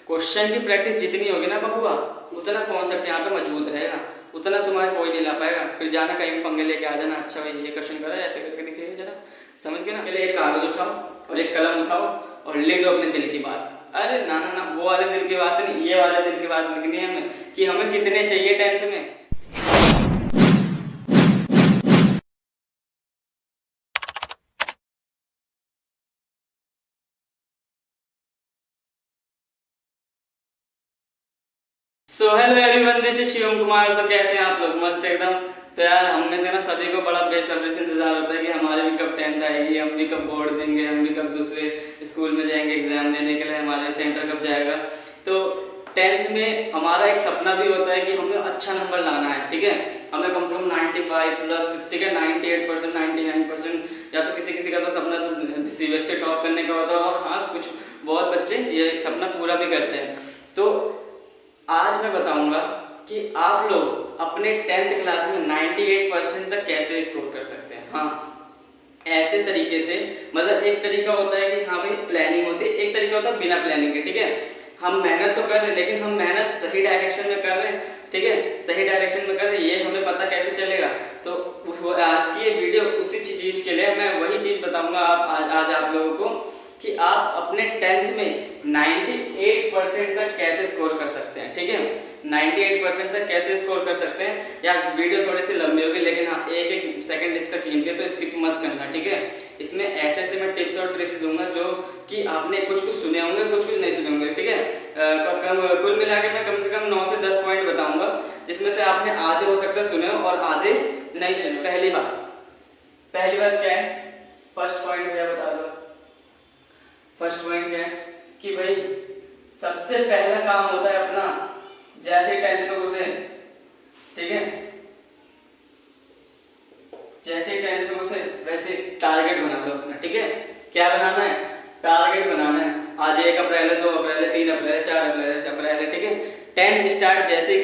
Question की practice जितनी होगी ना बबुआ, उतना कॉन्सेप्ट यहाँ पे मजबूत रहेगा, उतना तुम्हारे कोई नहीं ला पाएगा। फिर जाना कहीं भी पंगे लेके आ जाना, अच्छा भाई ये क्वेश्चन करा ऐसे करके दिखिए जरा, समझ गए ना। इसके लिए एक कागज उठाओ और एक कलम उठाओ और लिख दो अपने दिल की बात। अरे ना ना ना, वो वाले दिल की बात नहीं, ये वाले दिल की बात लिखनी है हमें कि हमें कितने चाहिए 10th में। So hello everyone, this is Shivam Kumar. तो कैसे हैं आप लोग? मस्त एकदम। तो यार हम में से ना सभी को बड़ा बेसब्री से इंतजार होता है कि हमारे भी कब 10th आएगी, हम भी कब बोर्ड देंगे, हम भी कब दूसरे स्कूल में जाएंगे एग्जाम देने के लिए, हमारे सेंटर कब जाएगा। तो 10th में हमारा एक सपना भी होता है कि हमें अच्छा नंबर लाना है, ठीक है। हमें कम से कम 95 प्लस, ठीक है, 98%, 99%, या तो किसी किसी का तो सपना तो सीबीएसई टॉप करने का होता है, और हाँ कुछ बहुत बच्चे ये सपना पूरा भी करते हैं। तो आज मैं बताऊंगा कि आप लोग अपने 10th क्लास में 98% तक कैसे स्कोर कर सकते हैं। हाँ, ऐसे तरीके से, मतलब एक तरीका होता है कि हाँ भाई प्लानिंग होती है, एक तरीका होता है बिना प्लानिंग के, ठीक है। हम मेहनत तो कर रहे हैं, लेकिन हम मेहनत सही डायरेक्शन में कर रहे हैं, ठीक है, सही डायरेक्शन में कर रहे हैं, ये हमें पता कैसे चलेगा। तो आज की ये वीडियो उसी चीज के लिए, मैं वही चीज बताऊंगा आज आप लोगों को कि आप अपने 10th में 98% तक कैसे स्कोर कर सकते हैं, ठीक है। 98% तक कैसे स्कोर कर सकते हैं। या वीडियो थोड़ी सी लंबी होगी, लेकिन हाँ एक एक सेकंड इसका कीमती है, तो स्किप मत करना, ठीक है। इसमें ऐसे ऐसे मैं टिप्स और ट्रिक्स दूंगा जो कि आपने कुछ कुछ सुने होंगे, कुछ कुछ नहीं सुने होंगे, ठीक है। कुल मिला के मैं कम से कम 9 से 10 पॉइंट बताऊंगा, जिसमें से आपने आधे हो सकता है सुने हो और आधे नहीं सुने। पहली बात क्या है? फर्स्ट पॉइंट भैया बता दो। फर्स्ट पॉइंट क्या है कि भाई सबसे पहला काम होता है अपना, जैसे 10th में घुसे, ठीक है, जैसे 10th में घुसे वैसे टारगेट बना लो अपना, ठीक है। क्या बनाना है? टारगेट बनाना है। आज 1 अप्रैल है, 2 अप्रैल है, 3 अप्रैल है, 4 अप्रैल है, ठीक है। 10th स्टार्ट जैसे ही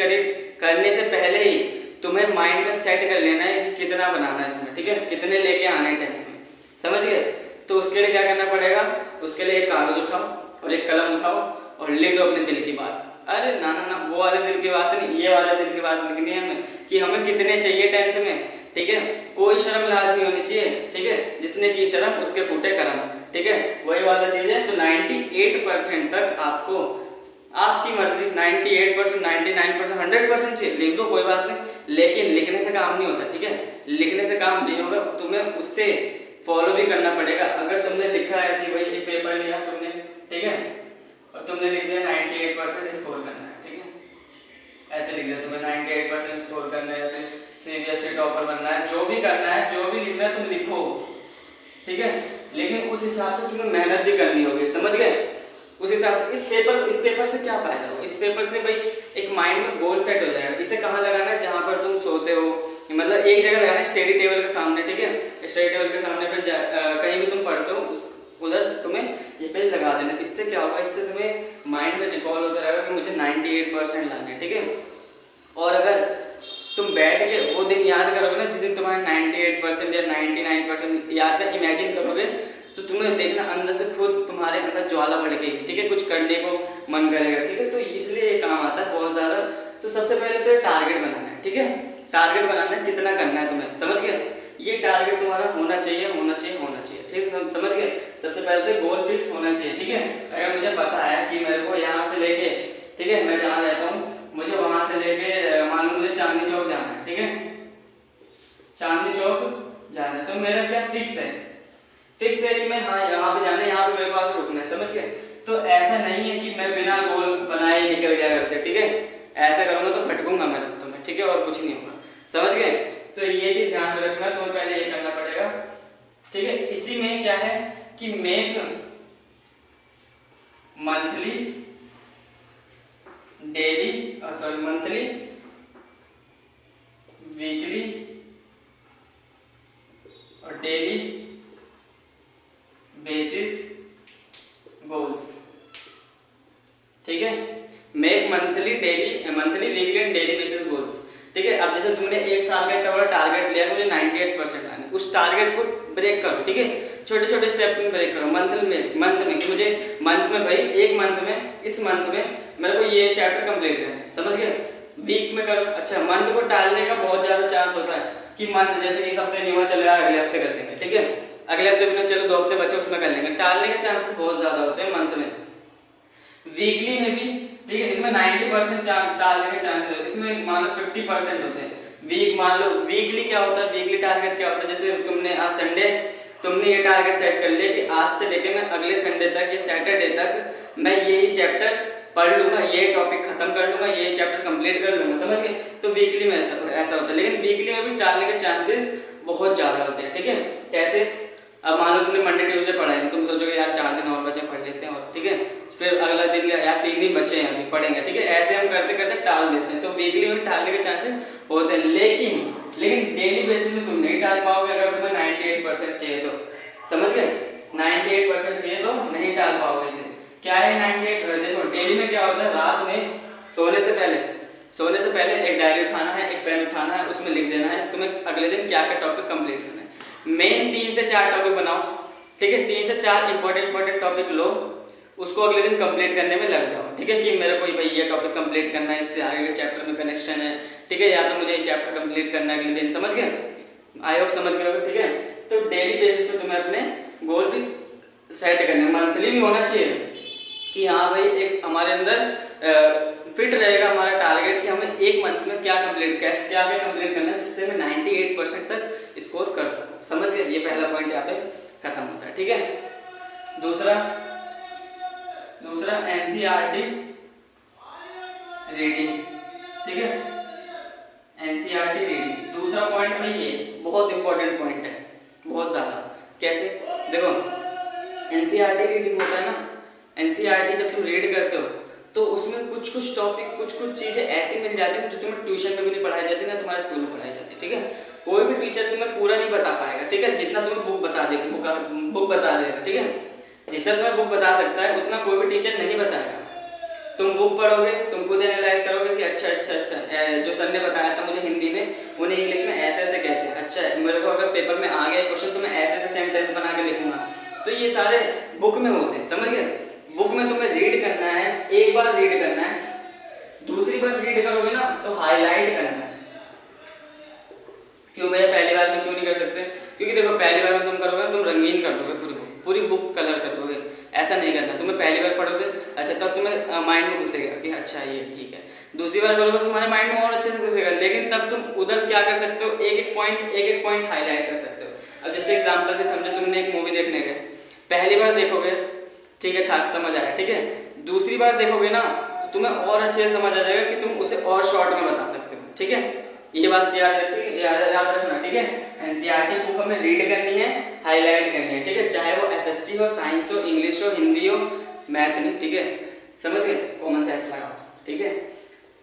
करने से पहले ही तुम्हें माइंड में सेट कर लेना है कि कितना बनाना है तुम्हें, ठीक है, कितने लेके आना है 10th में, समझ गए। तो उसके लिए क्या करना पड़ेगा? उसके लिए एक कागज उठाओ और एक कलम उठाओ और लिख दो अपने दिल की बात। अरे ना ना ना, वो वाले दिल की बात नहीं, ये वाले दिल की बात लिखनी है हमें कि हमें कितने चाहिए 10th में, ठीक है। कोई शर्म लाज नहीं होनी चाहिए, ठीक है। जिसने की शर्म उसके फूटे करम, ठीक है, वही वाला चीज है। तो 98% तक आपको, आपकी मर्जी, 98%, 99%, 100% चाहिए, लिख दो, कोई बात नहीं, लेकिन लिखने से काम नहीं होता, ठीक है। लिखने से काम नहीं होगा, तुम्हें उससे फॉलो भी करना पड़ेगा। अगर तुमने लिखा है कि भाई एक पेपर लिया तुमने, ठीक है, और तुमने लिख दिया 98% स्कोर करना है, ठीक है, ऐसे लिख दिया तुम्हें 98% स्कोर करना है, या फिर सीबीएसई टॉपर बनना है, जो भी करना है, जो भी लिखना है तुम लिखो, ठीक है। लेकिन उस हिसाब से तुम्हें मेहनत भी करनी होगी, समझ गए। उस हिसाब से इस पेपर से क्या फायदा हो? इस पेपर से भाई एक माइंड में गोल सेट हो जाएगा। इसे कहाँ लगाना है? जहाँ पर तुम सोते हो, मतलब एक जगह लगाना है, स्टडी टेबल के सामने, ठीक है, स्टडी टेबल के सामने। फिर कहीं भी तुम पढ़ते हो उधर तुम्हें ये पेज लगा देना। इससे क्या होगा? इससे तुम्हें माइंड में रिकॉल होता रहेगा कि मुझे 98% लाना है, ठीक है। और अगर तुम बैठ के वो दिन याद करोगे ना, जिस दिन तुम्हारे 98% या 99% याद है, इमेजिन करोगे, तो तुम्हें देखना अंदर से खुद तुम्हारे अंदर ज्वाला भड़केगी, ठीक है, कुछ करने को मन करेगा, ठीक है। तो इसलिए ये काम आता है बहुत ज्यादा। तो सबसे पहले तो टारगेट बनाना है, ठीक है। टारगेट बनाना है, कितना करना है तुम्हें, समझ गए। ये टारगेट तुम्हारा होना चाहिए, होना चाहिए, होना चाहिए, ठीक है, समझ गए। सबसे पहले तो गोल फिक्स होना चाहिए, ठीक है। अगर मुझे पता है कि मेरे को यहाँ से लेके, ठीक है, मैं जहाँ रहता हूँ, मुझे वहां से लेके मान लो मुझे चांदनी चौक जाना है, ठीक है, चांदनी चौक जाना है, तो मेरा क्या फिक्स है कि मैं हाँ यहाँ पे जाना है, यहाँ पे मेरे को आकर रुकना है, समझ गए। तो ऐसा नहीं है कि मैं बिना गोल बनाए निकल गया घर से, ठीक है। ऐसा करूंगा तो भटकूंगा मैं रास्तों में, ठीक है, और कुछ नहीं होगा, समझ गए। तो ये चीज ध्यान में रखना, तो पहले ये करना पड़ेगा, ठीक है। इसी में क्या है कि make monthly, daily, monthly, weekly और डेली बेसिस गोल्स, ठीक है। Make monthly, weekly and daily basis goals. ठीक है। अब जैसे तुमने एक साल का इतना बड़ा टारगेट लिया, मुझे 98% लाने, उस टारगेट को ब्रेक करो, ठीक है। छोटे छोटे स्टेप्स में ब्रेक करो, मंथ में कि मुझे मंथ में भाई एक मंथ में, इस मंथ में मेरे को ये चैप्टर कंप्लीट करना है, समझ गए। वीक में करो। अच्छा, मंथ को टालने का बहुत ज्यादा चांस होता है कि मंथ जैसे इस हफ्ते नहीं हुआ, चलो यार अगले हफ्ते कर लेंगे, ठीक है। अगले हफ्ते में चलो 2 हफ्ते बचे उसमें कर लेंगे, टालने के चांसेस बहुत ज्यादा होते हैं मंथ में। वीकली में भी, ठीक है, इसमें 90% टालने के चांसेस होते हैं, इसमें मान लो 50% होते हैं। वीक मान लो, वीकली क्या होता है, वीकली टारगेट क्या होता है, जैसे तुमने आज संडे, तुमने ये टारगेट सेट कर लिया कि आज से लेके मैं अगले संडे तक या सैटरडे तक मैं यही चैप्टर पढ़ लूंगा, ये टॉपिक खत्म कर लूंगा, ये चैप्टर कंप्लीट कर लूंगा, समझ गए। तो वीकली में ऐसा होता है, लेकिन वीकली में भी टालने के चांसेस बहुत ज्यादा होते हैं, ठीक है। कैसे, अब मान लो तुमने मंडे ट्यूसडे पढ़ा है, तुम सोचोगे यार 4 दिन और बचे, पढ़ लेते हैं, और ठीक है, फिर अगला दिन यार 3 दिन बचे हैं अभी पढ़ेंगे, ठीक है। ऐसे हम करते करते टाल देते हैं, तो वीकली में टालने के चांसेस होते हैं। लेकिन डेली बेसिस में तुम नहीं टाल पाओगे अगर तुम्हें 98% चाहिए तो, समझ गए। 98% चाहिए तो नहीं टाल पाओगे इसे। क्या है 98? देखो डेली में क्या होता है, रात में सोने से पहले एक डायरी उठाना है, एक पेन उठाना है, उसमें लिख देना है तुम्हें अगले दिन क्या क्या टॉपिक कंप्लीट करना है। मेन 3 से 4 टॉपिक बनाओ, ठीक है। 3 से 4 इंपॉर्टेंट टॉपिक लो, उसको अगले दिन कंप्लीट करने में लग जाओ, ठीक है। कि मेरे को भाई ये टॉपिक कंप्लीट करना है, इससे आगे के चैप्टर में कनेक्शन है, ठीक है, या तो मुझे ये चैप्टर कंप्लीट करना है अगले दिन, समझ गए। आई होप समझ गए, ठीक है। तो डेली बेसिस पे तुम्हें अपने गोल भी सेट करना है, मंथली भी होना चाहिए कि हाँ भाई एक हमारे अंदर फिट रहेगा हमारा टारगेट कि हमें एक मंथ में क्या कंप्लीट करना है, जिससे मैं 98% तक स्कोर कर सकूं, समझ गए। ये पहला पॉइंट यहाँ पे खत्म होता है, ठीक है। दूसरा एनसीईआरटी रीडिंग, ठीक है, एनसीईआरटी रीडिंग। दूसरा पॉइंट भाई ये बहुत इंपॉर्टेंट पॉइंट है, बहुत ज्यादा। कैसे, देखो एनसीईआरटी रीडिंग होता है ना, एनसीईआरटी जब तुम रीड करते हो तो उसमें कुछ टॉपिक, कुछ चीजें ऐसी मिल जाती है जो तुम्हें ट्यूशन में भी नहीं पढ़ाई जाती ना तुम्हारे स्कूल में पढ़ाई जाती है, ठीक है। कोई भी टीचर तुम्हें पूरा नहीं बता पाएगा, ठीक है, जितना तुम्हें बुक बता देगा, ठीक है, जितना तुम्हें बुक बता सकता है उतना कोई भी टीचर नहीं बताएगा। तुम बुक पढ़ोगे, तुम खुद एनालाइज करोगे कि अच्छा जो सर ने बताया था मुझे हिंदी में, उन्हें इंग्लिश में ऐसे कहते हैं, अच्छा मेरे को अगर पेपर में आ गया क्वेश्चन तो मैं ऐसे सेंटेंस बना के लिखूंगा। तो ये सारे बुक में होते हैं, समझ गए। बुक में तुम्हें रीड करना है, एक बार रीड करना है, दूसरी बार रीड करोगे ना तो हाईलाइट करना है। क्यों भैया पहली बार में क्यों नहीं कर सकते? क्योंकि देखो पहली बार में तुम करोगे तुम रंगीन कर दोगे, पूरी बुक कलर कर दोगे, ऐसा नहीं करना। तुम्हें पहली बार पढ़ोगे, अच्छा तब तुम्हें माइंड में घुसेगा कि अच्छा ये ठीक है। दूसरी बार करोगे तुम्हारे माइंड में और अच्छे से घुसेगा, लेकिन तब तुम उधर क्या कर सकते हो, एक एक पॉइंट हाईलाइट कर सकते हो। अब जैसे एग्जांपल से समझो तुमने एक मूवी देखने गए, पहली बार देखोगे ठीक है ठाक समझ आया, ठीक है, दूसरी बार देखोगे ना तो तुम्हें और अच्छे से समझ आ जाएगा कि तुम उसे और शॉर्ट में बता सकते हो, ठीक है। ये बात याद रखना, ठीक है। एनसीईआरटी बुक हमें रीड करनी है, हाईलाइट करनी है, ठीक है, चाहे वो एसएसटी हो, साइंस हो, इंग्लिश हो, हिंदी हो, मैथ नहीं, ठीक है, समझ गए, कॉमन सेंस लगाओ, ठीक है,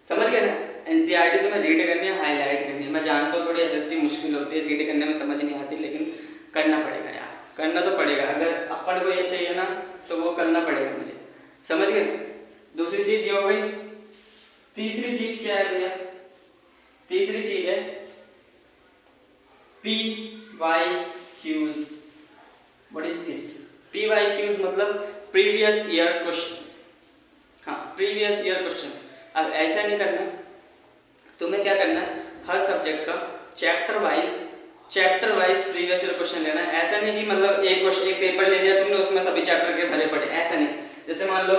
समझ गए ना। एनसीईआरटी तुम्हें रीड करनी है, हाईलाइट करनी है। मैं जानता हूँ थोड़ी एसएसटी मुश्किल होती है, रीड करने में समझ नहीं आती, लेकिन करना पड़ेगा यार, करना तो पड़ेगा। अगर अपन को ये चाहिए ना तो वो करना पड़ेगा मुझे, समझ गए। दूसरी चीज ये हो गई। तीसरी चीज क्या है भैया? तीसरी चीज है PYQs। What is this? PYQs मतलब प्रीवियस ईयर क्वेश्चंस। हाँ, प्रीवियस ईयर क्वेश्चन। अब ऐसा नहीं करना, तुम्हें क्या करना है, हर सब्जेक्ट का chapter wise previous year question लेना है। ऐसा नहीं कि मतलब एक पेपर ले लिया तुमने, उसमें सभी चैप्टर के भरे पड़े, ऐसा नहीं। जैसे मान लो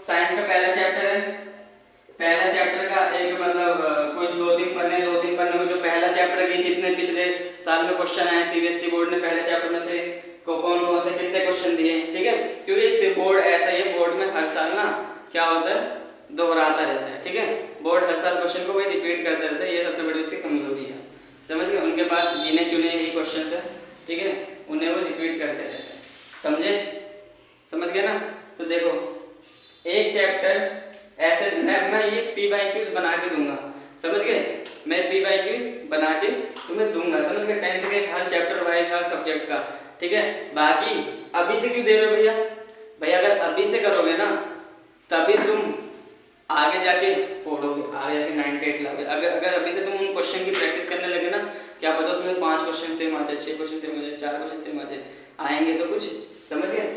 साइंस का पहला चैप्टर है, पहला चैप्टर का एक मतलब कुछ 2-3 पन्ने में जो पहला चैप्टर के जितने पिछले साल में क्वेश्चन आए सीबीएसई बोर्ड ने पहले चैप्टर में से कौन से कितने क्वेश्चन दिए, ठीक है, क्योंकि इससे बोर्ड ऐसा ही है, बोर्ड में हर साल ना क्या होता है, दोहराता रहता है, ठीक है, बोर्ड हर साल क्वेश्चन को वही रिपीट करता रहता है। ये सबसे बड़ी उसकी कमजोरी है, समझ गए। उनके पास गिने चुने ही क्वेश्चन है, ठीक है, उन्हें वो रिपीट करते रहते हैं, समझ गए ना। तो देखो एक चैप्टर ऐसे मैं ये PYQs बना के दूंगा, समझ गए, मैं PYQs बना के तुम्हें दूंगा, समझ गए, 10th के हर चैप्टर वाइज हर सब्जेक्ट का, ठीक है। बाकी अभी से क्यों दे रहे हो भैया? भैया अगर अभी से करोगे ना तभी तुम आगे जाके फोड़ोगे, आगे जाके 98 लाओगे। अगर अगर अभी से तुम उन क्वेश्चन की प्रैक्टिस करने लगे ना, क्या पता उसमें 5 क्वेश्चन सेम आ जाए, 6 क्वेश्चन सेम आ जाए, 4 क्वेश्चन सेम आ जाए, आएंगे तो कुछ, समझ गए।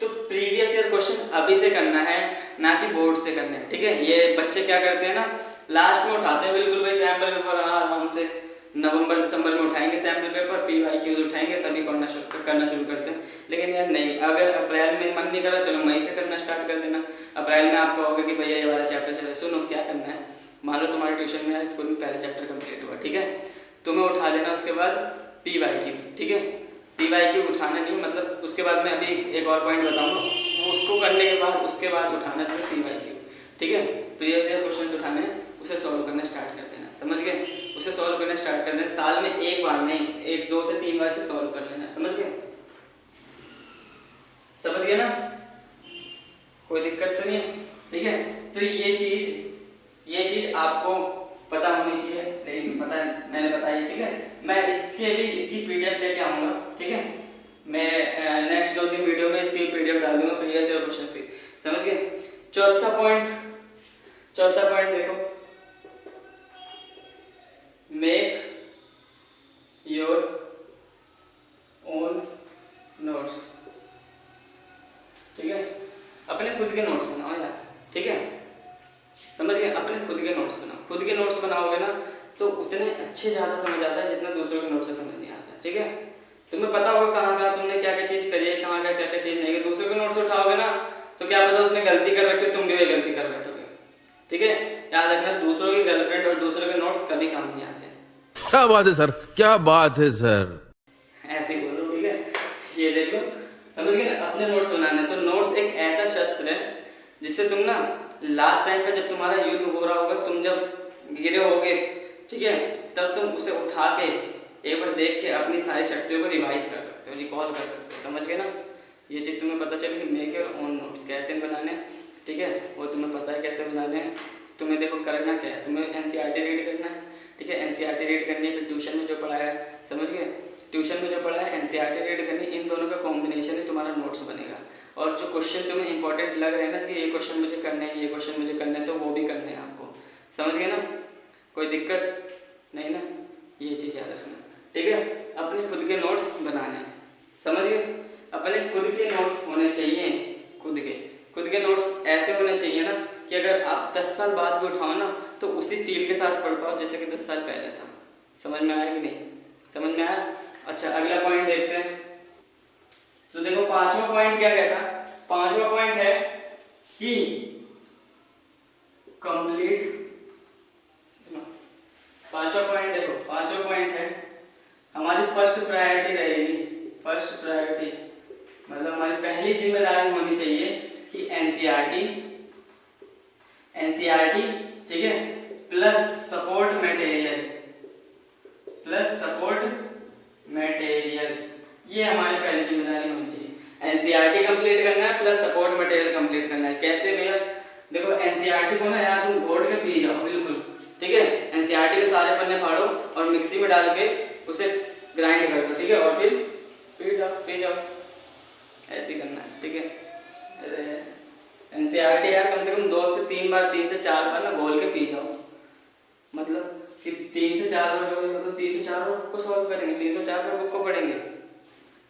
तो प्रीवियस ईयर क्वेश्चन अभी से करना है, ना कि बोर्ड से करना है, ठीक है। ये बच्चे क्या करते हैं ना, लास्ट में उठाते हैं बिल्कुल भाई सैम्पल पेपर, आराम से नवंबर दिसंबर में उठाएंगे सैम्पल पेपर, PYQs उठाएंगे, तभी करना शुरू करते हैं। लेकिन यार नहीं, अगर अप्रैल में मन नहीं करा, चलो मई से करना स्टार्ट कर देना। अप्रैल में आप कहोगे कि भैया ये वाला चैप्टर चले, सुनो क्या करना है, मान लो तुम्हारे ट्यूशन में स्कूल में पहला चैप्टर कंप्लीट हुआ, ठीक है, तुम्हें उठा लेना उसके बाद PYQ, ठीक है। PYQ उठाना नहीं, मतलब उसके बाद मैं अभी एक और पॉइंट बताऊंगा, उसको करने के बाद उसके बाद उठाना तुम्हें PYQ, ठीक है। प्रीवियस ईयर क्वेश्चन उठाने, उसे सॉल्व करना स्टार्ट कर देना, समझ गए। उसे सॉल्व करना स्टार्ट कर देना, साल में एक बार नहीं, 1 2 से 3 बार से सॉल्व कर लेना, समझ गए, समझ गए ना, कोई दिक्कत तो नहीं है, ठीक है। तो ये चीज आपको पता होनी चाहिए, लेकिन पता है मैंने बताई, ठीक है। मैं इसकी PDF लेके आऊंगा, ठीक है। मैं नेक्स्ट 2-3 वीडियो में इसकी PDF डाल दूंगा प्रीवियस ईयर क्वेश्चन की, समझ गए। चौथा पॉइंट देखो, मेक योर ओन नोट्स, ठीक है। अपने खुद के नोट्स बनाओ यार, ठीक है, समझ गए। अपने खुद के नोट्स बनाओ, खुद के नोट्स बनाओगे ना तो उतने अच्छे ज़्यादा समझ आता है जितना दूसरों के नोट्स से समझ नहीं आता, ठीक है। तुम्हें पता होगा कहाँ तुमने क्या क्या चीज़ करी है, कहाँ क्या क्या चीज़ नहीं है। दूसरों के नोट्स उठाओगे ना तो क्या पता उसने गलती कर रखी हो, तुम भी वही गलती कर बैठोगे, ठीक है। याद रखना, दूसरों की गर्लफ्रेंड और दूसरों के नोट्स कभी काम नहीं आते। क्या बात है सर, क्या बात है सर, ऐसे ही बोलो, ठीक है। ये देखो, समझ गए ना, अपने नोट्स बनाने। तो नोट्स एक ऐसा शस्त्र है जिससे तुम ना लास्ट टाइम पे जब तुम्हारा युद्ध हो रहा होगा, तुम जब गिरे होगे, ठीक है, तब तुम उसे उठा के एक बार देख के अपनी सारी शक्तियों को रिवाइज कर सकते हो, रिकॉल कर सकते हो, समझ गए ना। ये चीज़ तुम्हें पता चली कि मेक योर ओन नोट्स कैसे बनाने, ठीक है, वो तुम्हें पता है कैसे बनाने हैं। तुम्हें देखो करना क्या है, तुम्हें NCERT रीड करना है, ठीक है। NCERT रीड करनी है, फिर ट्यूशन में जो पढ़ाया है, समझ गए, ट्यूशन में जो पढ़ा है NCERT रीड करनी, इन दोनों का कॉम्बिनेशन ही तुम्हारा नोट्स बनेगा। और जो क्वेश्चन तुम्हें इंपॉर्टेंट लग रहे हैं ना कि ये क्वेश्चन मुझे करने हैं, ये क्वेश्चन मुझे करने हैं, तो वो भी करने हैं आपको, समझ गए ना, कोई दिक्कत नहीं ना। ये चीज़ याद रखना, ठीक है। अपने खुद के नोट्स बनाने हैं, समझ गए। अपने खुद के नोट्स होने चाहिए, खुद के नोट्स ऐसे होने चाहिए ना कि अगर आप 10 साल बाद भी उठाओ ना तो उसी फील के साथ पढ़ पाओ जैसे कि 10 साल पहले था। समझ में आया कि नहीं, समझ में आया। अच्छा, अगला पॉइंट देखते हैं। तो देखो 5वां पॉइंट क्या कहता है, 5वां पॉइंट है कि कंप्लीट, 5वां पॉइंट देखो, 5वां पॉइंट है हमारी फर्स्ट प्रायोरिटी रहेगी। फर्स्ट प्रायोरिटी मतलब हमारी पहली जिम्मेदारी होनी चाहिए कि एनसीईआरटी, ठीक है, प्लस सपोर्ट मटेरियल, ये हमारी पहली जिम्मेदारी होनी चाहिए। एनसीईआरटी कंप्लीट करना है प्लस सपोर्ट मटेरियल कंप्लीट करना है। कैसे भैया, देखो एनसीईआरटी को ना यार तुम घोट के पी जाओ बिल्कुल, ठीक है। एनसीईआरटी के सारे पन्ने फाड़ो और मिक्सी में डाल के उसे ग्राइंड कर दो, ठीक है, और फिर पी जाओ, ऐसे करना है, ठीक है। एनसीईआरटी यार कम से कम 2 से 3 बार, 3 से 4 बार ना बोल के पी जाओ, मतलब कि 3 से 4 बार मतलब 3 से 4 बार को सॉल्व करेंगे, 3 से 4 बार बुक को पढ़ेंगे।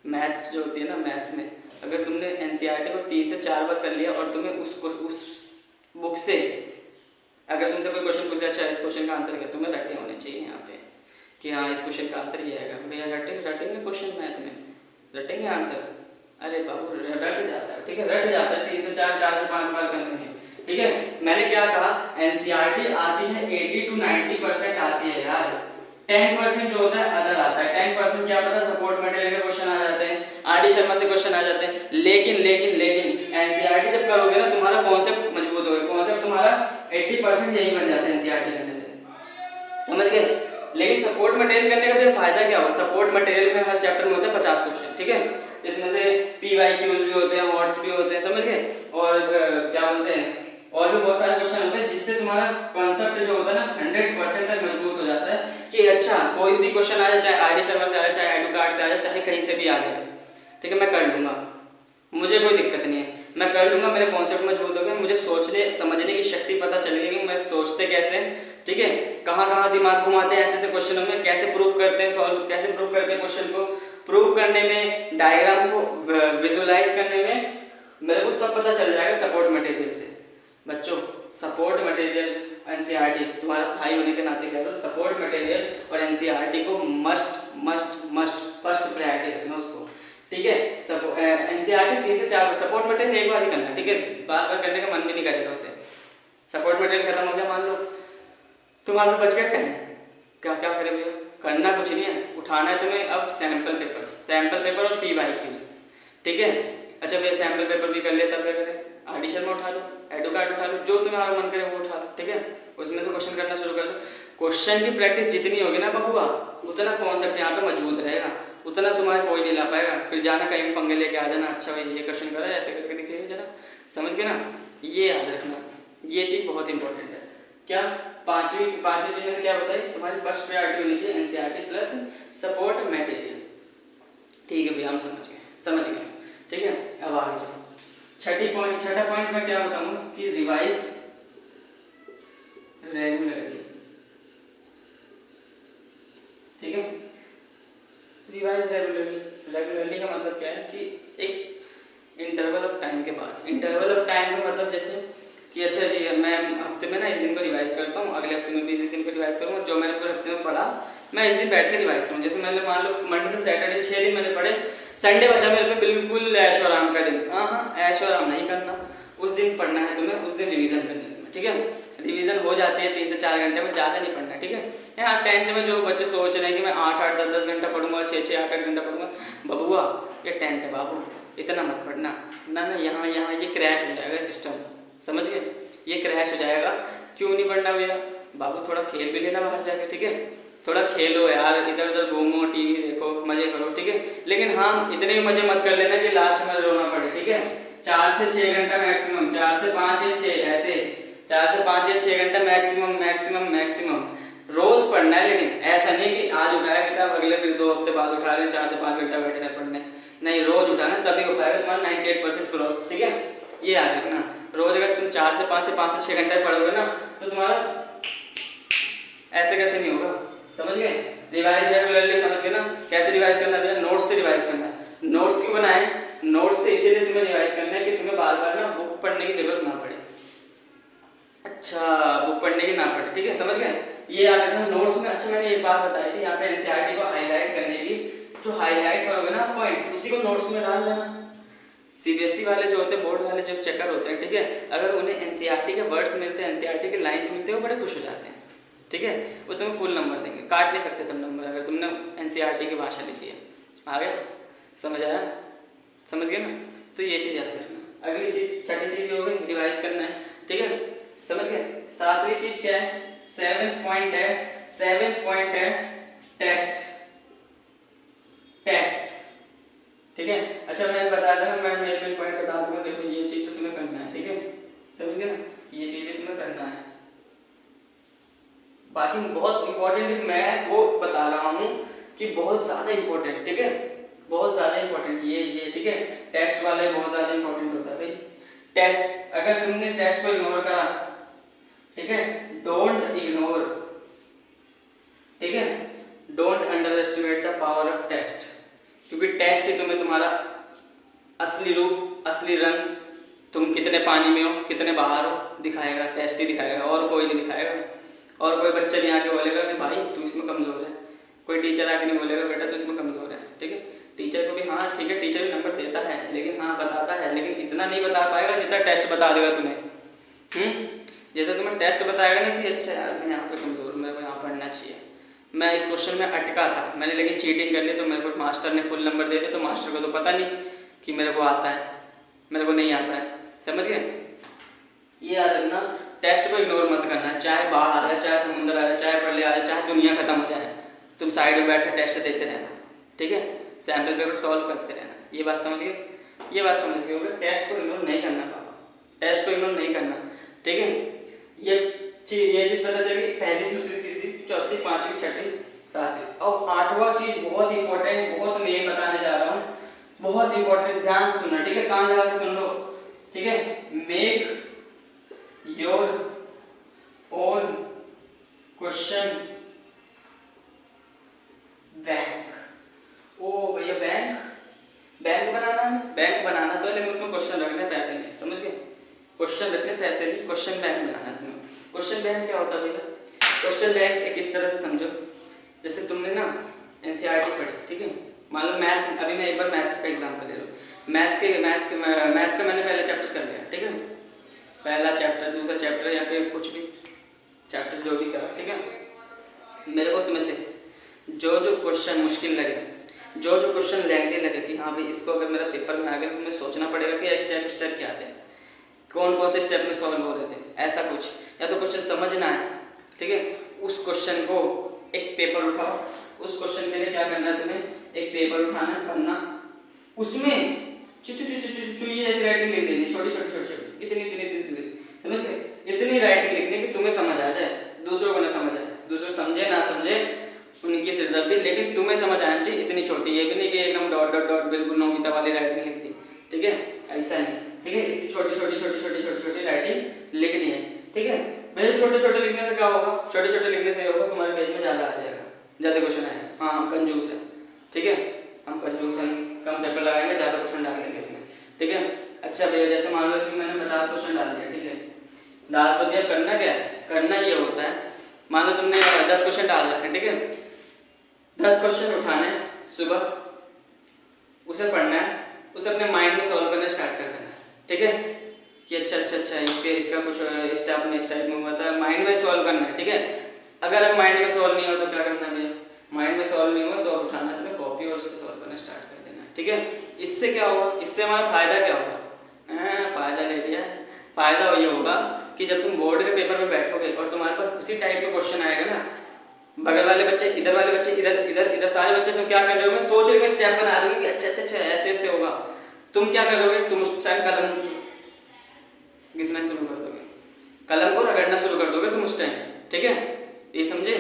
मैथ्स जो होती है ना, मैथ्स में अगर तुमने एनसीईआरटी को 3 से 4 बार कर लिया और तुम्हें उस बुक से अगर तुमसे कोई क्वेश्चन पूछे, अच्छा इस क्वेश्चन का आंसर क्या, तुम्हें रटे होने चाहिए यहाँ पे कि हाँ इस क्वेश्चन का आंसर ये आएगा। भैया रटेंगे क्वेश्चन मैथ में, रटेंगे आंसर, अरे बाबू रट जाता है, ठीक है, रट जाता है 3 से 4, 4 से 5 बार करने में, ठीक है। मैंने क्या कहा, एनसीईआरटी आती है 80 to 90% आती है यार, 10% जो होता है अदर आता है। 10% क्या पता सपोर्ट मटेरियल के क्वेश्चन आ जाते हैं, RD शर्मा से क्वेश्चन आ जाते हैं। लेकिन एनसीईआरटी जब करोगे ना तुम्हारा कॉन्सेप्ट मजबूत होगा, कॉन्सेप्ट तुम्हारा 80% यही बन जाता है एनसीईआरटी करने से, समझ गए। लेकिन सपोर्ट मटेरियल करने का भी फायदा क्या हो, सपोर्ट मटेरियल में हर चैप्टर में होते हैं 50 क्वेश्चन, ठीक है। इसमें से PYQs भी होते हैं, व्हाट्स भी होते हैं, समझ गए, और क्या बोलते हैं, और भी बहुत सारे क्वेश्चन होते हैं जिससे तुम्हारा कॉन्सेप्ट जो होता है ना 100% तक मजबूत हो जाता है कि अच्छा कोई भी क्वेश्चन आ जाए, चाहे RD शर्मा से आ जाए, चाहे एडुकार्ड से आ जाए, चाहे कहीं से भी आ जाए, ठीक है, मैं कर लूंगा, मुझे कोई दिक्कत नहीं है। मैं कर लूँगा, मेरे कॉन्सेप्ट मजबूत हो गए, मुझे सोचने समझने की शक्ति पता चलेगी कि मैं सोचते कैसे हैं, ठीक है, कहाँ कहाँ दिमाग घुमाते हैं ऐसे ऐसे क्वेश्चनों में, कैसे प्रूव करते हैं, सॉल्व कैसे प्रूव करते हैं क्वेश्चन को, प्रूव करने में, डायग्राम को विजुअलाइज करने में मेरे को सब पता चल जाएगा सपोर्ट मटेरियल से। बच्चों सपोर्ट मटेरियल एनसीईआरटी, तुम्हारा भाई होने के नाते कह रहा हूँ, सपोर्ट मटेरियल और एनसीईआरटी को must must must first priority रखना उसको, ठीक है। एनसीईआरटी 3 से 4 सपोर्ट मटेरियल एक बार ही करना, ठीक है, बार बार करने का मन भी नहीं करेगा उसे। सपोर्ट मटेरियल खत्म हो गया, मान लो तुम्हारे बच गया टाइम, क्या क्या करें भैया, करना कुछ नहीं है, उठाना है तुम्हें अब सैंपल पेपर और PYQs, ठीक है। अच्छा भैया सैंपल पेपर भी कर लिया, तब क्या करें, ऑडिशन में उठा लो, एडो कार्ड उठा लो, जो तुम्हारा मन करे वो उठा लो, ठीक है, उसमें से क्वेश्चन करना शुरू कर दो। क्वेश्चन की प्रैक्टिस जितनी होगी ना बबुआ, उतना कॉन्सेप्ट यहाँ पे मजबूत रहेगा, उतना तुम्हारा कोई नहीं ला पाएगा। फिर जाना कहीं भी पंगे लेके आ जाना, अच्छा भाई ये क्वेश्चन करा ऐसे करके दिखिए जरा, समझ गए ना, ये याद रखना, ये चीज़ बहुत इंपॉर्टेंट है। क्या पांचवी चीज में क्या बताई, तुम्हारी फर्स्ट प्रायोरिटी होनी चाहिए एनसीईआरटी प्लस सपोर्ट मटेरियल, ठीक है भैया हम समझ गए, ठीक है। अब आगे चलो, छठा पॉइंट में क्या बताऊँ कि रिवाइज रेगुलरली, ठीक है। रिवाइज रेगुलरली का मतलब क्या है कि एक इंटरवल ऑफ टाइम के बाद, इंटरवल ऑफ टाइम का मतलब जैसे कि अच्छा जी मैं हफ्ते में ना एक दिन को रिवाइज करता हूँ, अगले हफ्ते में भी इसी दिन को रिवाइज करूँगा, जो मैंने पूरे हफ्ते में पढ़ा मैं इस दिन बैठ के रिवाइज करूँ। जैसे मैंने मान लो मंडे से सैटरडे 6 दिन मैंने पढ़े, संडे बचा मेरे पे बिल्कुल ऐश और आराम का दिन, हाँ ऐश और आराम नहीं करना, उस दिन पढ़ना है तुम्हें, उस दिन रिवीजन करनी है तुम्हें, ठीक है। रिवीजन हो जाती है 3 से 4 घंटे में, ज़्यादा नहीं पढ़ना, ठीक है। यहाँ 10th में जो बच्चे सोच रहे हैं कि मैं 8-8 10-10 घंटा पढ़ूंगा, 6-6 8-8 घंटा पढ़ूंगा, बबुआ ये 10th है बाबू, इतना मत पढ़ना ना, यहाँ ये क्रैश हो जाएगा सिस्टम, समझ गए, ये क्रैश हो जाएगा। क्यों नहीं पढ़ना भैया बाबू, थोड़ा खेल भी लेना बाहर जाके, ठीक है, थोड़ा खेलो यार, इधर उधर घूमो, टीवी देखो, मजे करो, ठीक है, लेकिन हाँ इतने भी मजे मत कर लेना कि लास्ट में रोना पड़े, ठीक है। 4 से 6 घंटा मैक्सिमम, 4 से 5 या 6 ऐसे, 4 से 5 या 6 घंटा मैक्सिमम रोज पढ़ना है, लेकिन ऐसा नहीं कि आज उठाया किताब अगले फिर 2 हफ्ते बाद उठा रहे 4 से 5 घंटा बैठे रहे पढ़ने, नहीं, रोज उठाना तभी हो पाएगा तुम्हारा 98% ग्रोथ, ठीक है, ये याद रखना। रोज अगर तुम 4 से 5 या 5 से 6 घंटे पढ़ोगे ना तो तुम्हारा ऐसे कैसे नहीं होगा, समझ गए। रिवाइज रेगुलरली, समझ गए ना, कैसे रिवाइज करना है, नोट्स से रिवाइज करना है। नोट्स क्यों बनाए, नोट्स से इसीलिए तुम्हें रिवाइज करना है कि तुम्हें बार बार ना बुक पढ़ने की जरूरत ना पड़े, अच्छा बुक पढ़ने की ना पड़े, ठीक है, समझ गए, ये याद रखना नोट्स में। अच्छा मैंने एक बात बताई थी यहाँ पे एनसीईआरटी को हाईलाइट करने की, जो हाईलाइट करोगे ना पॉइंट्स उसी को नोट्स में डाल देना। सीबीएसई वाले जो होते हैं, बोर्ड वाले जो चेकर होते हैं, ठीक है, अगर उन्हें एनसीईआरटी के वर्ड्स मिलते हैं, एनसीईआरटी के लाइंस मिलते हैं, वो बड़े खुश हो जाते हैं, ठीक है, वो तुम्हें फुल नंबर देंगे, काट नहीं सकते तुम नंबर अगर तुमने एनसीईआरटी की भाषा लिखी है। आ गया, समझ आया, समझ गए ना, तो ये चीज़ याद रखना। अगली चीज, छठी चीज हो गई, रिवाइज करना है, ठीक है, समझ गए। 7वीं चीज क्या है, 7th पॉइंट है टेस्ट, ठीक है। अच्छा मैंने बताया था ना, मैं मेन पॉइंट बता दूंगा, देखो ये चीज तो तुम्हें करना है, ठीक है, समझ गए ना, ये चीज भी तुम्हें करना है। बाकी बहुत इंपॉर्टेंट मैं वो बता रहा हूँ कि बहुत ज्यादा इंपॉर्टेंट, ठीक है, बहुत ज्यादा इंपॉर्टेंट ये ठीक है, टेस्ट वाले बहुत ज्यादा इंपॉर्टेंट होता है भाई। टेस्ट, अगर तुमने टेस्ट को इग्नोर करा, ठीक है, डोंट इग्नोर, ठीक है, don't underestimate the power of taste, क्योंकि टेस्ट ही तुम्हें तुम्हारा असली रूप, असली रंग, तुम कितने पानी में हो, कितने बाहर हो, दिखाएगा, टेस्ट ही दिखाएगा, और कोई नहीं दिखाएगा। और कोई बच्चा नहीं आके बोलेगा कि भाई तू इसमें कमजोर है, कोई टीचर आके नहीं बोलेगा बेटा तू इसमें कमजोर है, ठीक है। टीचर को भी हाँ ठीक है, टीचर भी नंबर देता है, लेकिन हाँ बताता है, लेकिन इतना नहीं बता पाएगा जितना टेस्ट बता देगा तुम्हें। जैसे तुम्हें टेस्ट बताएगा ना कि अच्छा यार मैं यहाँ पे कमजोर, मेरे को यहाँ पढ़ना चाहिए, मैं इस क्वेश्चन में अटका था, मैंने लेकिन चीटिंग कर ली, तो मेरे को मास्टर ने फुल नंबर दे दिया, तो मास्टर को तो पता नहीं कि मेरे को आता है, मेरे को नहीं आता है, समझ गए। ये याद रखना, टेस्ट को इग्नोर मत करना, चाहे बाढ़ आ जाए, चाहे समुद्र आ जाए, चाहे प्रलय आ जाए, चाहे दुनिया खत्म हो जाए, तुम साइड में बैठ कर टेस्ट देते रहना, ठीक है, सैम्पल पेपर सॉल्व करते रहना। ये बात समझ गए, ये बात समझ गए, टेस्ट को इग्नोर नहीं करना पापा, टेस्ट को इग्नोर नहीं करना, ठीक है। ये चीज पता चली, पहली, दूसरी, तीसरी, चौथी, पांचवी, छठी, सातवीं। और 8वां चीज बहुत इंपॉर्टेंट, बहुत मैं बताने जा रहा हूँ, बहुत इंपॉर्टेंट, ध्यान से सुनना, ठीक है, कान लगा के सुन लो। ठीक है, make your own question bank. ओ भैया बैंक बनाना है, बैंक बनाना तो है, लेकिन उसमें क्वेश्चन रखने पैसे नहीं, समझ गए? क्वेश्चन रखने पैसे नहीं, क्वेश्चन बैंक बनाना है तुम्हें। क्वेश्चन बैंक क्या होता है भैया? क्वेश्चन बैंक एक इस तरह से समझो, जैसे तुमने ना एनसीईआरटी पढ़ी, ठीक है, मान लो मैथ, अभी मैं एक बार मैथ का एग्जांपल ले रहा हूँ। मैथ्स का मैंने पहला चैप्टर कर लिया, ठीक है, पहला चैप्टर, दूसरा चैप्टर या फिर कुछ भी चैप्टर जो भी करा, ठीक है। मेरे को उसमें से जो क्वेश्चन मुश्किल लगे, जो क्वेश्चन लेंथी लगे कि हाँ भाई इसको अगर मेरा पेपर में आ गया तो मुझे सोचना पड़ेगा कि स्टेप क्या थे, कौन से स्टेप में सॉल्व हो रहे थे, ऐसा कुछ, या तो क्वेश्चन समझना है, ठीक है, उस क्वेश्चन को एक पेपर उठाओ, उस क्वेश्चन के लिए क्या करना है तुम्हें, एक पेपर उठाना, पढ़ना, उसमें चुई जैसी राइटिंग लिख देनी, छोटी इतनी समझ गए, इतनी राइटिंग लिखनी कि तुम्हें समझ आ जाए, दूसरों को ना समझ आए, दूसरे समझे ना समझे उनकी सिरदर्दी, लेकिन तुम्हें समझ आना चाहिए, इतनी छोटी, ये भी नहीं कि एकदम डॉट डॉट डॉट बिल्कुल नोबिता वाली राइटिंग लिख दी, ठीक है, ऐसा नहीं, ठीक है, छोटी राइटिंग लिखनी है, ठीक है भैया। छोटे लिखने से क्या होगा, छोटे लिखने से होगा तुम्हारे पेज में ज़्यादा आ जाएगा, ज़्यादा क्वेश्चन आएगा। हाँ हम कंजूस हैं, ठीक है, हम कंजूस हैं, कम पेपर लगाएंगे, ज़्यादा क्वेश्चन डाल देंगे इसमें, ठीक है। अच्छा भैया जैसे मान लो इसमें मैंने 50 क्वेश्चन डाल दिया, ठीक है, डाल तो दिया, करना क्या है, करना ये होता है, मान लो तुमने 10 क्वेश्चन डाल रखे, ठीक है, 10 क्वेश्चन उठाने सुबह, उसे पढ़ना है, उसे अपने माइंड में सॉल्व करना स्टार्ट कर देना है, ठीक है, कि अच्छा इसका कुछ इस टाइप में हुआ था, माइंड में सॉल्व करना है, ठीक है। अगर अब माइंड में सॉल्व नहीं हुआ तो क्या करना है, माइंड में सॉल्व नहीं हुआ तो अब उठाना तुम्हें कॉपी और उसको सॉल्व करना स्टार्ट कर देना, ठीक है। इससे क्या होगा, इससे हमारा फायदा क्या होगा, फायदा ले लिया, फायदा ये होगा कि जब तुम बोर्ड के पेपर में बैठोगे और तुम्हारे पास उसी टाइप का क्वेश्चन आएगा ना, बगल वाले बच्चे इधर सारे बच्चे तुम क्या कर रहे होगे, सोच रहे स्टेप बना रहे कि अच्छा ऐसे होगा, तुम क्या करोगे, तुम उस टाइम कलम घिसना शुरू कर दोगे, कलम को रगड़ना शुरू कर दोगे तुम उस टाइम, ठीक है, ये समझे।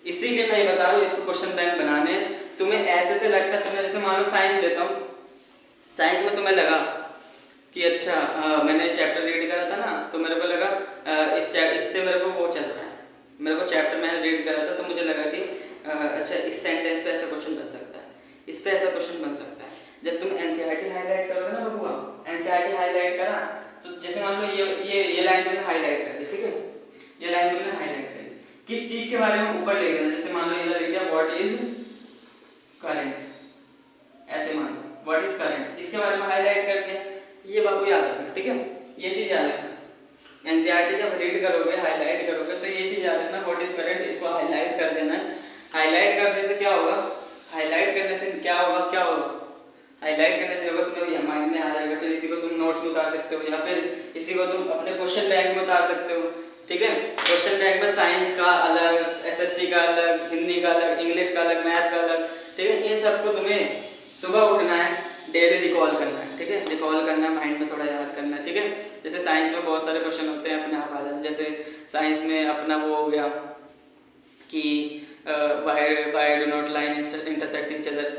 इसीलिए मैं ये बता रहा हूँ, इसको क्वेश्चन बैंक बनाने तुम्हें ऐसे लगता है, तुम्हें जैसे मान लो साइंस लेता हूँ, साइंस में तुम्हें लगा कि अच्छा मैंने चैप्टर रीड करा था ना, तो मेरे को लगा इससे मेरे को वो चल रहा है, मेरे को चैप्टर मैंने रीड करा था तो मुझे लगा कि अच्छा इस सेंटेंस पे ऐसा क्वेश्चन बन सकता है, इस पे ऐसा क्वेश्चन बन सकता है। जब तुम एनसीईआरटी हाईलाइट करोगे ना बबुआ, एनसीईआरटी हाईलाइट करा तो जैसे मान लो ये लाइन तुमने हाईलाइट कर दी, ठीक है, ये लाइन तुमने हाईलाइट कर दी, किस चीज के बारे में ऊपर लिख देना, जैसे मान लो इधर लिख दिया व्हाट इज करंट, ऐसे मान लो व्हाट इज करंट, इसके बारे में हाईलाइट कर दिया, ये बाबू याद रखना, ठीक है, ये चीज याद रखना। एनसीईआरटी जब रीड करोगे, हाईलाइट करोगे तो ये चीज याद रखना, व्हाट इज करंट, इसको हाईलाइट कर देना है। हाईलाइट करने से क्या होगा, हाईलाइट करने से क्या होगा, हाईलाइट करने से होगा तुम्हें माइंड में आ जाएगा, फिर इसी को तुम नोट्स में उतार सकते हो या फिर इसी को तुम अपने क्वेश्चन बैंक में उतार सकते हो, ठीक है। क्वेश्चन बैंक में साइंस का अलग, एसएसटी का अलग, हिंदी का अलग, इंग्लिश का अलग, मैथ का अलग, ठीक है, इन सबको तुम्हें सुबह उठना है, डेली रिकॉल करना है, ठीक है, रिकॉल करना है, माइंड में थोड़ा याद करना है, ठीक है। जैसे साइंस में बहुत सारे क्वेश्चन होते हैं अपने आप आ जाते, जैसे साइंस में अपना वो हो गया कि why do not line intersect each other,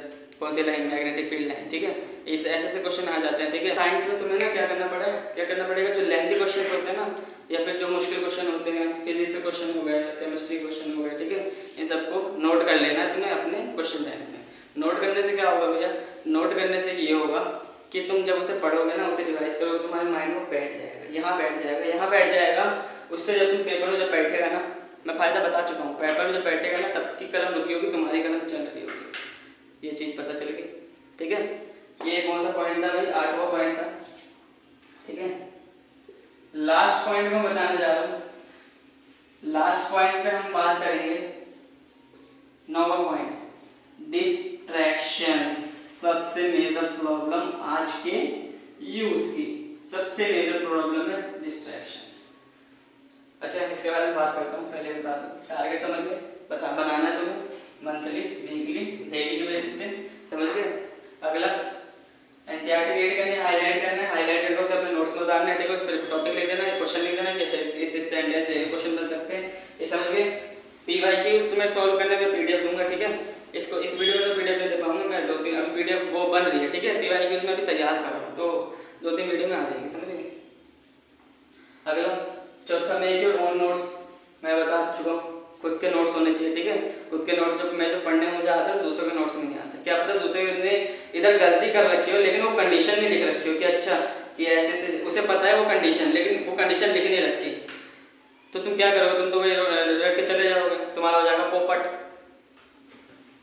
कौन सी लाइन, मैग्नेटिक फील्ड लाइन, ठीक है, इस ऐसे क्वेश्चन आ जाते हैं, ठीक है। साइंस में तुम्हें ना क्या करना पड़ेगा, जो लेंथी क्वेश्चन होते हैं ना, या फिर जो मुश्किल क्वेश्चन होते हैं, फिजिक्स के क्वेश्चन हो गए, केमिस्ट्री क्वेश्चन हो गए, ठीक है, इन सबको नोट कर लेना है तुम्हें अपने क्वेश्चन बैंक में। नोट करने से क्या होगा भैया, नोट करने से ये होगा कि तुम जब उसे पढ़ोगे ना, उसे रिवाइज करोगे, तुम्हारे माइंड में बैठ जाएगा, यहाँ बैठ जाएगा, उससे जब तुम पेपर में जब बैठेगा ना, मैं फायदा बता चुका हूँ, पेपर में जब बैठेगा ना, सबकी कलम रुकी होगी, तुम्हारी कलम चल रही होगी, ये चीज़ पता चल गई, ठीक है। ये कौन सा पॉइंट था भाई, 8वां पॉइंट था, ठीक है। लास्ट पॉइंट में बताने जा रहा हूँ, लास्ट पॉइंट पे हम बात करेंगे 9वां पॉइंट, डिस्ट्रैक्शन, सबसे मेजर प्रॉब्लम आज के यूथ की, सबसे मेजर प्रॉब्लम है डिस्ट्रैक्शन। अच्छा इसके बारे में बात करता हूँ, पहले बता दूँ, टारगेट समझ गए, बनाना है तुम्हें मंथली, वीकली, डेली के बेसिस पे, समझ गए। अगला एनसीईआरटी रीड करनी है, हाईलाइट करना है, हाईलाइट करके उसे अपने नोट्स में उतारना है, ठीक है, उस पर टॉपिक लिख देना है, क्वेश्चन लिख देना है कि अच्छा इस सेंटेंस से क्वेश्चन बन सकते हैं, ये समझ गए। पीवाईक्यूज तुम्हें सॉल्व करने में पीडीएफ दूंगा, ठीक है, इसको इस वीडियो में तो पीडीएफ नहीं दे पाऊंगा मैं, 2-3 अभी पीडीएफ वो बन रही है, ठीक है, पीवाईक्यूज में भी तैयार कर रहा हूँ, तो 2-3 वीडियो में आ जाएगी, समझ गए। अगला चौथा, मेक योर ओन नोट्स। मैं बता चुका हूँ, खुद के नोट्स होने चाहिए, ठीक है। खुद के नोट्स जो पढ़ने मुझे आता है, दूसरों के नोट्स में नहीं आता। क्या पता दूसरे ने इधर गलती कर रखी हो लेकिन वो कंडीशन नहीं लिख रखी हो कि अच्छा कि ऐसे ऐसे, उसे पता है वो कंडीशन, लेकिन वो कंडीशन लिख नहीं रखी, तो तुम क्या करोगे? तुम तो वही रट के चले जाओगे, तुम्हारा हो जाएगा पोपट,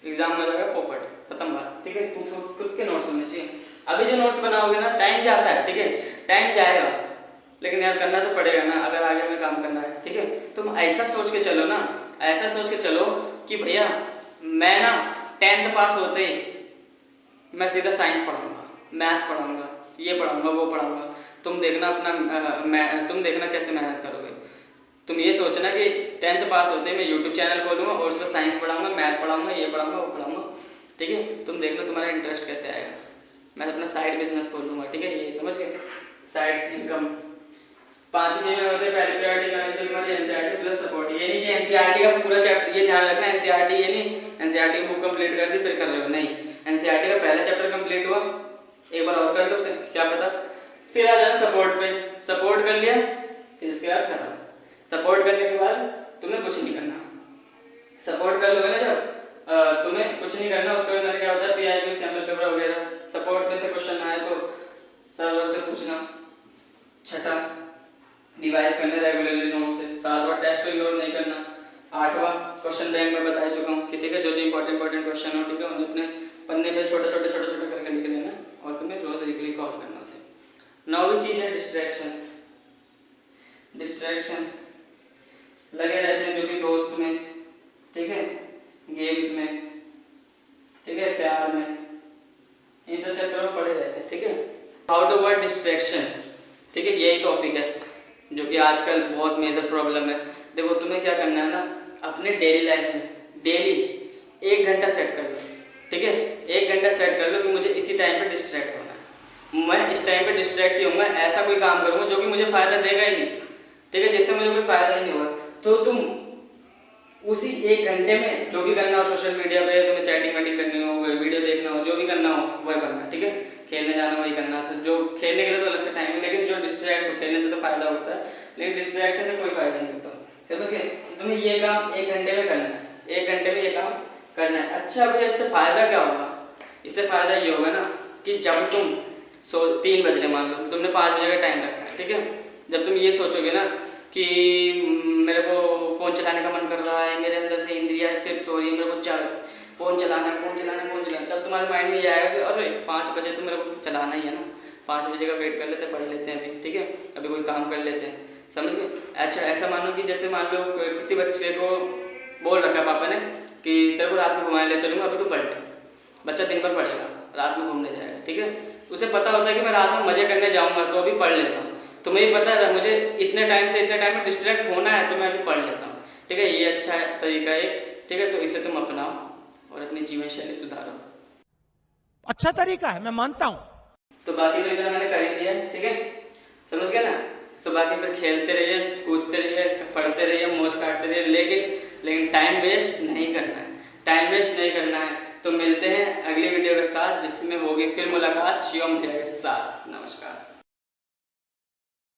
एग्जाम में हो जाएगा पोपट, खत्म बात, ठीक है। तुम खुद के नोट्स होने चाहिए। अभी जो नोट्स बनाओगे ना, टाइम जाता है, ठीक है, टाइम जाएगा, लेकिन यार करना तो पड़ेगा ना, अगर आगे हमें काम करना है, ठीक है। तुम ऐसा सोच के चलो ना, ऐसा सोच के चलो कि भैया मैं ना 10th पास होते ही मैं सीधा साइंस पढ़ाऊंगा, मैथ पढ़ाऊंगा, ये पढ़ाऊंगा, वो पढ़ाऊंगा। तुम देखना तुम देखना कैसे मेहनत करोगे। तुम ये सोचना कि 10th पास होते ही मैं यूट्यूब चैनल खोलूंगा और उसमें साइंस पढ़ाऊंगा, मैथ पढ़ाऊंगा, ये पढ़ाऊंगा, वो पढ़ाऊंगा, ठीक है। तुम देखना तुम्हारा इंटरेस्ट कैसे आएगा। मैं अपना साइड बिजनेस खोलूंगा, ठीक है, ये समझ गए, साइड इनकम। 5 चीजें होते हैं, पहली प्रायोरिटी करनी चाहिए तुम्हारी एनसीईआरटी प्लस सपोर्ट। ये नहीं कि एनसीईआरटी का पूरा चैप्टर, ये ध्यान रखना, एनसीईआरटी ये नहीं एनसीईआरटी की बुक कंप्लीट कर दी फिर कर रहे हो, नहीं। एनसीईआरटी का पहला चैप्टर कंप्लीट हुआ, एक बार और कर लो, क्या पता फिर आ जाना सपोर्ट पे, सपोर्ट कर लिया फिर इसके बाद खत्म। सपोर्ट करने के बाद तुम्हें कुछ नहीं करना, सपोर्ट कर लोगे ना जब, तुम्हें कुछ नहीं करना। उसके बाद क्या होता है, पीआईक्यू सैंपल पेपर वगैरह, सपोर्ट में से क्वेश्चन आए तो सर्वर से पूछना। छठा, रिवाइज करना रेगुलरली नोट से। 7वां, टेस्ट को इग्नोर नहीं करना। 8वां, क्वेश्चन बैंक में बता चुका हूँ कि ठीक है, जो जो इंपॉर्टेंट क्वेश्चन हो, ठीक है, उन्हें अपने पन्ने पे छोटे छोटे करके लिख लेना और तुम्हें रोज रिकॉल करना उसे। 9वीं चीज है डिस्ट्रैक्शंस। डिस्ट्रैक्शन लगे रहते हैं जो कि दोस्त में, ठीक है, गेम्स में, ठीक है, प्यार में, इन सब चक्करों में पड़े रहते हैं, ठीक है। हाउ टू अवॉइड डिस्ट्रैक्शन, ठीक है, यही टॉपिक है जो कि आजकल बहुत मेजर प्रॉब्लम है। देखो तुम्हें क्या करना है ना, अपने डेली लाइफ में डेली 1 घंटा सेट कर लो, ठीक है, 1 घंटा सेट कर लो कि मुझे इसी टाइम पे डिस्ट्रैक्ट होना है, मैं इस टाइम पे डिस्ट्रैक्ट ही होऊंगा, ऐसा कोई काम करूंगा जो कि मुझे फायदा देगा ही नहीं, ठीक है, जिससे मुझे कोई फायदा ही नहीं होगा। तो तुम उसी 1 घंटे में जो भी करना हो, सोशल मीडिया पे तुम्हें चैटिंग वैटिंग करनी हो, वीडियो देखना हो, जो भी करना हो वही करना, ठीक है। खेलने जाना वही करना, जो खेलने के लिए तो अलग से टाइम है, लेकिन जो डिस्ट्रैक्ट, खेलने से तो फायदा होता है लेकिन डिस्ट्रैक्शन से कोई फायदा नहीं होता। समझ गए, तुम्हें ये काम 1 घंटे में करना है, 1 घंटे में ये काम करना है। अच्छा भैया इससे फायदा क्या होगा? इससे फायदा ये होगा ना कि जब तुम 3 बज रहे, मान लो तुमने 5 बजे का टाइम रखा है, ठीक है, जब तुम ये सोचोगे ना कि मेरे को फ़ोन चलाने का मन कर रहा है, मेरे अंदर से इंद्रियां तृप्त हो रही है, मेरे को फ़ोन चलाना है, तब तुम्हारे माइंड में ये आएगा कि अरे 5 बजे तो मेरे को चलाना ही है ना, 5 बजे का वेट कर लेते, पढ़ लेते हैं अभी, ठीक है, अभी कोई काम कर लेते हैं, समझ गए। अच्छा ऐसा मानो कि जैसे मान लो किसी बच्चे को बोल रखा है पापा ने कि तेरे को रात में घुमाने ले चलूँगा, अभी तो पढ़ ले, बच्चा दिन भर पढ़ेगा, रात में घूमने जाएगा, ठीक है, उसे पता होता है कि मैं रात में मजे करने जाऊँगा तो अभी पढ़ लेता हूँ, तुम्हें ही पता है मुझे इतने टाइम से इतने टाइम में डिस्ट्रैक्ट होना है तो मैं अभी पढ़ लेता हूँ, ठीक है, ये अच्छा है तरीका एक, ठीक है, तो इसे तुम अपनाओ और अपनी जीवन शैली सुधारो। अच्छा तरीका है, मैं मानता हूँ। तो बाकी तो इतना मैंने कर ही दिया, ठीक है, समझ गए ना। तो बाकी फिर खेलते रहिए, कूदते रहिए, पढ़ते रहिए, मौज काटते रहिए, लेकिन टाइम वेस्ट नहीं करना है, टाइम वेस्ट नहीं करना है। तो मिलते हैं अगली वीडियो के साथ जिसमें होगी फिर मुलाकात शिवम भैया के साथ। नमस्कार।